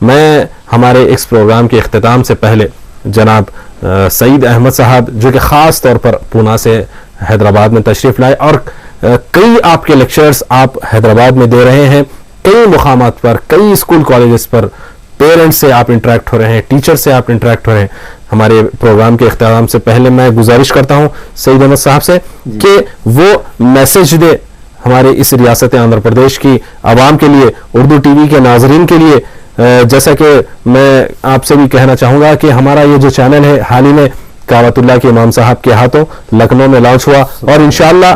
میں ہمارے اس پروگرام کے اختتام سے پہلے جناب سعید احمد صاحب، جو کہ خاص طور پر پونا سے حیدرآباد میں تشریف لائے، اور کئی آپ کے لیکچرز آپ حیدرآباد میں دے رہے ہیں، کئی مقامات پر، کئی اسکول کالجز پر، پیرنٹس سے آپ انٹریکٹ ہو رہے ہیں، ٹیچر سے آپ انٹریکٹ ہو رہے ہیں. ہمارے پروگرام کے اختتام سے پہلے میں گزارش کرتا ہوں سعید احمد صاحب سے کہ وہ میسج دے ہمارے اس ریاست آندھرا پردیش کی عوام کے لیے، اردو ٹی وی کے ناظرین کے لیے. جیسا کہ میں آپ سے بھی کہنا چاہوں گا کہ ہمارا یہ جو چینل ہے حال ہی میں کاوت اللہ کے امام صاحب کے ہاتھوں لکھنؤ میں لانچ ہوا، اور انشاءاللہ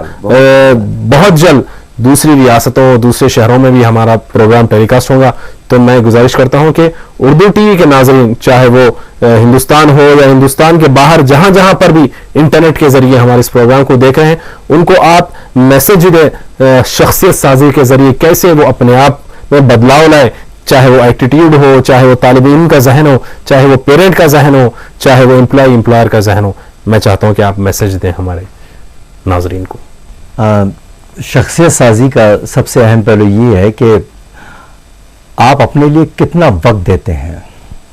بہت جلد دوسری ریاستوں، دوسرے شہروں میں بھی ہمارا پروگرام ٹیلی کاسٹ ہوگا. تو میں گزارش کرتا ہوں کہ اردو ٹی وی کے ناظرین، چاہے وہ ہندوستان ہو یا ہندوستان کے باہر، جہاں جہاں پر بھی انٹرنیٹ کے ذریعے ہمارے اس پروگرام کو دیکھ رہے ہیں، ان کو آپ میسج دیں شخصیت سازی کے ذریعے کیسے وہ اپنے آپ میں بدلاؤ لائے، چاہے وہ ایٹیٹیوڈ ہو، چاہے وہ طالب علم کا ذہن ہو، چاہے وہ پیرنٹ کا ذہن ہو، چاہے وہ امپلائر کا ذہن ہو. میں چاہتا ہوں کہ آپ میسج دیں ہمارے ناظرین کو. شخصیت سازی کا سب سے اہم پہلو یہ ہے کہ آپ اپنے لیے کتنا وقت دیتے ہیں.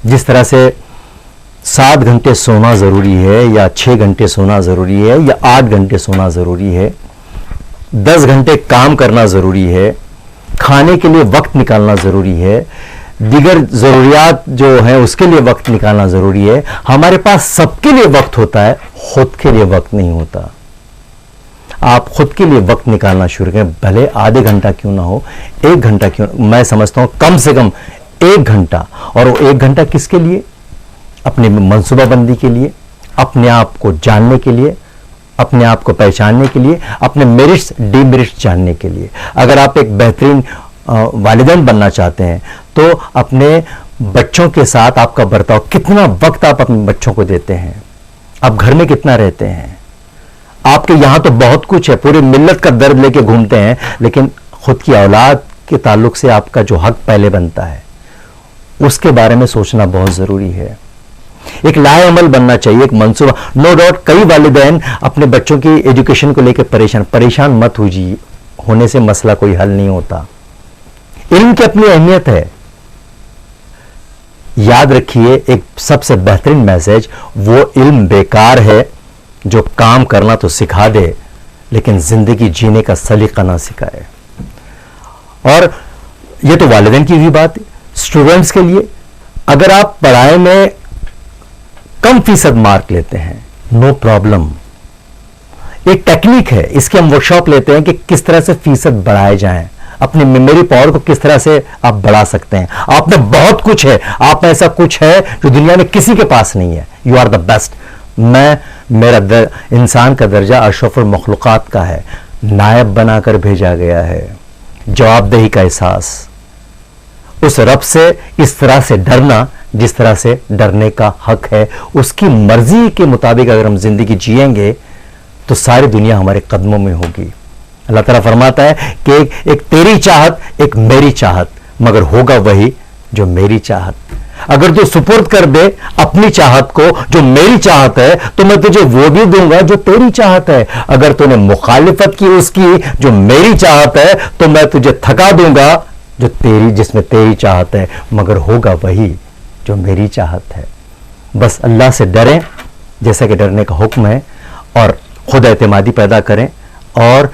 جس طرح سے 7 گھنٹے سونا ضروری ہے، یا 6 گھنٹے سونا ضروری ہے، یا 8 گھنٹے سونا ضروری ہے، 10 گھنٹے کام کرنا ضروری ہے، کھانے کے لیے وقت نکالنا ضروری ہے، دیگر ضروریات جو ہیں اس کے لیے وقت نکالنا ضروری ہے. ہمارے پاس سب کے لیے وقت ہوتا ہے، خود کے لیے وقت نہیں ہوتا. آپ خود کے لیے وقت نکالنا شروع کریں، بھلے آدھے گھنٹہ کیوں نہ ہو، 1 گھنٹہ کیوں. میں سمجھتا ہوں کم سے کم 1 گھنٹہ. اور وہ 1 گھنٹہ کس کے لیے؟ اپنی منصوبہ بندی کے لیے، اپنے آپ کو جاننے کے لیے، اپنے آپ کو پہچاننے کے لیے، اپنے میرٹس ڈی میرٹس جاننے کے لیے. اگر آپ ایک بہترین والدین بننا چاہتے ہیں تو اپنے بچوں کے ساتھ آپ کا برتاؤ، کتنا وقت آپ اپنے بچوں کو دیتے ہیں، آپ گھر میں کتنا رہتے ہیں. آپ کے یہاں تو بہت کچھ ہے، پوری ملت کا درد لے کے گھومتے ہیں، لیکن خود کی اولاد کے تعلق سے آپ کا جو حق پہلے بنتا ہے اس کے بارے میں سوچنا بہت ضروری ہے. ایک لائے عمل بننا چاہیے، ایک منصوبہ. نو ڈاؤٹ کئی والدین اپنے بچوں کی ایجوکیشن کو لے کے پریشان مت ہونے سے مسئلہ کوئی حل نہیں ہوتا. علم کی اپنی اہمیت ہے. یاد رکھیے ایک سب سے بہترین میسج، وہ علم بیکار ہے جو کام کرنا تو سکھا دے لیکن زندگی جینے کا سلیقہ نہ سکھائے. اور یہ تو والدین کی بھی بات ہے. اسٹوڈنٹس کے لیے اگر آپ پڑھائی میں کم فیصد مارک لیتے ہیں، نو پرابلم. ایک ٹیکنیک ہے، اس کے ہم ورک شاپ لیتے ہیں کہ کس طرح سے فیصد بڑھائے جائیں، اپنی میموری پاور کو کس طرح سے آپ بڑھا سکتے ہیں. آپ میں بہت کچھ ہے، آپ میں ایسا کچھ ہے جو دنیا میں کسی کے پاس نہیں ہے. You are the best. میرا انسان کا درجہ اشرف المخلوقات کا ہے، نائب بنا کر بھیجا گیا ہے. جواب دہی کا احساس، اس رب سے اس طرح سے ڈرنا جس طرح سے ڈرنے کا حق ہے، اس کی مرضی کے مطابق اگر ہم زندگی جیئیں گے تو ساری دنیا ہمارے قدموں میں ہوگی. اللہ تعالیٰ فرماتا ہے کہ ایک تیری چاہت، ایک میری چاہت، مگر ہوگا وہی جو میری چاہت. اگر تو سپرد کر دے اپنی چاہت کو جو میری چاہت ہے تو میں تجھے وہ بھی دوں گا جو تیری چاہت ہے. اگر تو نے مخالفت کی اس کی جو میری چاہت ہے تو میں تجھے تھکا دوں گا جو جس میں تیری چاہت ہے، مگر ہوگا وہی جو میری چاہت ہے. بس اللہ سے ڈریں جیسا کہ ڈرنے کا حکم ہے، اور خود اعتمادی پیدا کریں، اور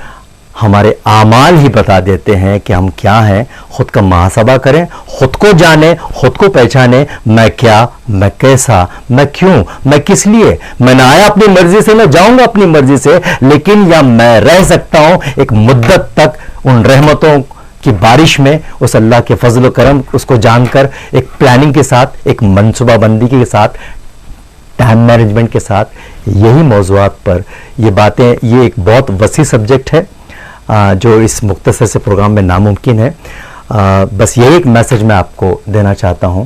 ہمارے اعمال ہی بتا دیتے ہیں کہ ہم کیا ہیں. خود کا محاسبہ کریں, خود کو جانیں, خود کو پہچانیں. میں کیا, میں کیسا, میں کیوں, میں کس لیے. میں نہ آیا اپنی مرضی سے, میں جاؤں گا اپنی مرضی سے, لیکن یا میں رہ سکتا ہوں ایک مدت تک ان رحمتوں کی بارش میں, اس اللہ کے فضل و کرم اس کو جان کر, ایک پلاننگ کے ساتھ, ایک منصوبہ بندی کے ساتھ, ٹائم مینجمنٹ کے ساتھ. یہی موضوعات پر یہ باتیں, یہ ایک بہت وسیع سبجیکٹ ہے جو اس مختصر سے پروگرام میں ناممکن ہے. بس یہی ایک میسج میں آپ کو دینا چاہتا ہوں.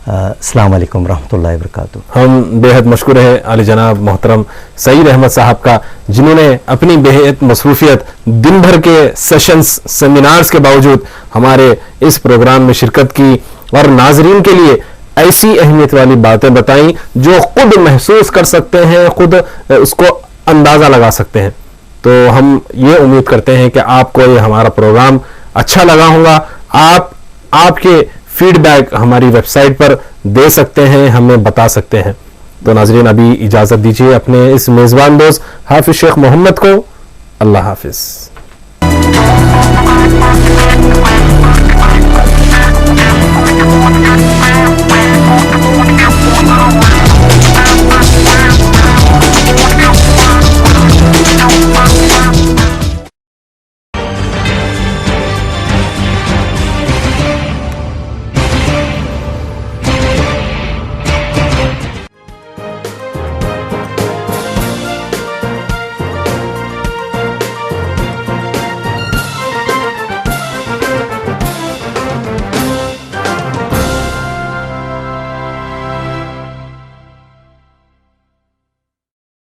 السلام علیکم ورحمۃ اللہ وبرکاتہ. ہم بے حد مشکور ہیں عالی جناب محترم سعید احمد صاحب کا, جنہوں نے اپنی بے حد مصروفیت دن بھر کے سیشنز سیمینارز کے باوجود ہمارے اس پروگرام میں شرکت کی اور ناظرین کے لیے ایسی اہمیت والی باتیں بتائیں جو خود محسوس کر سکتے ہیں, خود اس کو اندازہ لگا سکتے ہیں. تو ہم یہ امید کرتے ہیں کہ آپ کو یہ ہمارا پروگرام اچھا لگا ہوگا. آپ کے فیڈ بیک ہماری ویب سائٹ پر دے سکتے ہیں, ہمیں بتا سکتے ہیں. تو ناظرین ابھی اجازت دیجیے اپنے اس میزبان دوست حافظ شیخ محمد کو. اللہ حافظ.